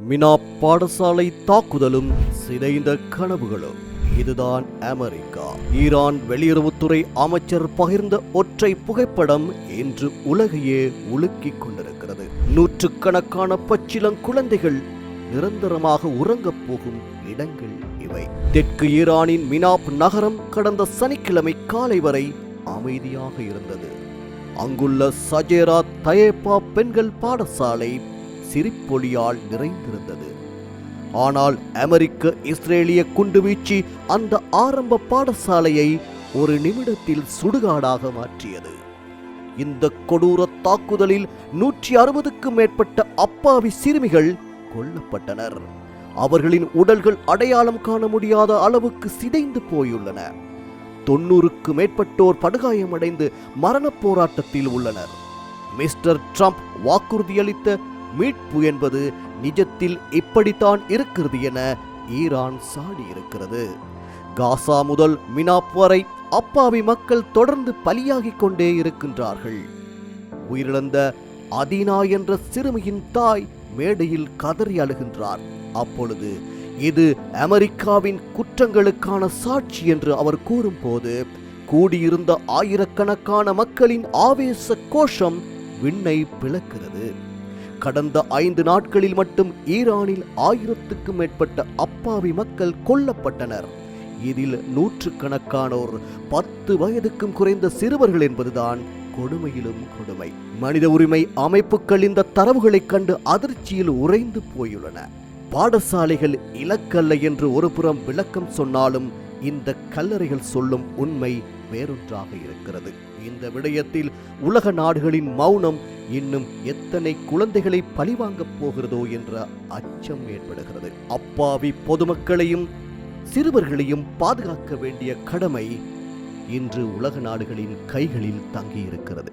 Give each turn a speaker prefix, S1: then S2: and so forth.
S1: Mina பாடசாலை தாக்குதலும் சிதைந்த கனவுகளும். இதுதான் அமெரிக்கா. ஈரான் வெளியுறவுத்துறை அமைச்சர் பகிர்ந்த ஒற்றை புகைப்படம் இன்று உலகையே உலுக்கிக் கொண்டிருக்கிறது. நூற்றுக்கணக்கான பச்சிளங்குழந்தைகள் நிரந்தரமாக உறங்கப் போகும் இடங்கள் இவை. தெற்கு ஈரானின் மினாப் நகரம் கடந்த சனிக்கிழமை காலை வரை அமைதியாக இருந்தது. அங்குள்ள சஜேரா தயேபா பெண்கள் பாடசாலை சிரிப்பொலியால் நிறைந்திருந்தது. ஆனால் அமெரிக்க இஸ்ரேலிய குண்டுவீச்சு அந்த ஆரம்ப பாடசாலையை ஒரு நிமிடத்தில் சுடுகாடாக மாற்றியது. இந்த கொடூர தாக்குதலில் 160க்கும் மேற்பட்ட அப்பாவி சிறுமிகள் கொல்லப்பட்டனர். அவர்களின் உடல்கள் அடையாளம் காண முடியாத அளவுக்கு சிதைந்து போயுள்ளன. 90க்கும் மேற்பட்டோர் படுகாயமடைந்து மரணப் போராட்டத்தில் உள்ளனர். மிஸ்டர் ட்ரம்ப் வாக்குறுதியளித்த மீட்பு என்பது நிஜத்தில் இப்படித்தான் இருக்கிறது என ஈரான் சாடியிருக்கிறது. காசா முதல் மினாப் வரை அப்பாவி மக்கள் தொடர்ந்து பலியாகிக் கொண்டே இருக்கின்றார்கள். உயிரிழந்த அதீனா என்ற சிறுமியின் தாய் மேடையில் கதறி அழுகின்றார். அப்பொழுது இது அமெரிக்காவின் குற்றங்களுக்கான சாட்சி என்று அவர் கூறும்போது கூடியிருந்த ஆயிரக்கணக்கான மக்களின் ஆவேச கோஷம் விண்ணை பிளக்கிறது. கடந்த 5 நாட்களில் மட்டும் ஈரானில் 1000க்கும் மேற்பட்ட அப்பாவி மக்கள் கொல்லப்பட்டனர். இதில் 100கணக்கானோர் 10 வயதுக்கும் குறைந்த சிறுவர்கள் என்பதுதான் கொடுமையிலும் கொடுமை. மனித உரிமை அமைப்புகள் இந்த தரவுகளைக் கண்டு அதிர்ச்சியில் உறைந்து போயுள்ளன. பாடசாலைகள் இலக்கல்ல என்று ஒருபுறம் விளக்கம் சொன்னாலும் இந்த கல்லறைகள் சொல்லும் உண்மை வேறொன்றாக இருக்கிறது. இந்த விடயத்தில் உலக நாடுகளின் மௌனம் இன்னும் எத்தனை குழந்தைகளை பழிவாங்கப் போகிறதோ என்ற அச்சம் ஏற்படுகிறது. அப்பாவி பொதுமக்களையும் சிறுவர்களையும் பாதுகாக்க வேண்டிய கடமை இன்று உலக நாடுகளின் கைகளில் தங்கியிருக்கிறது.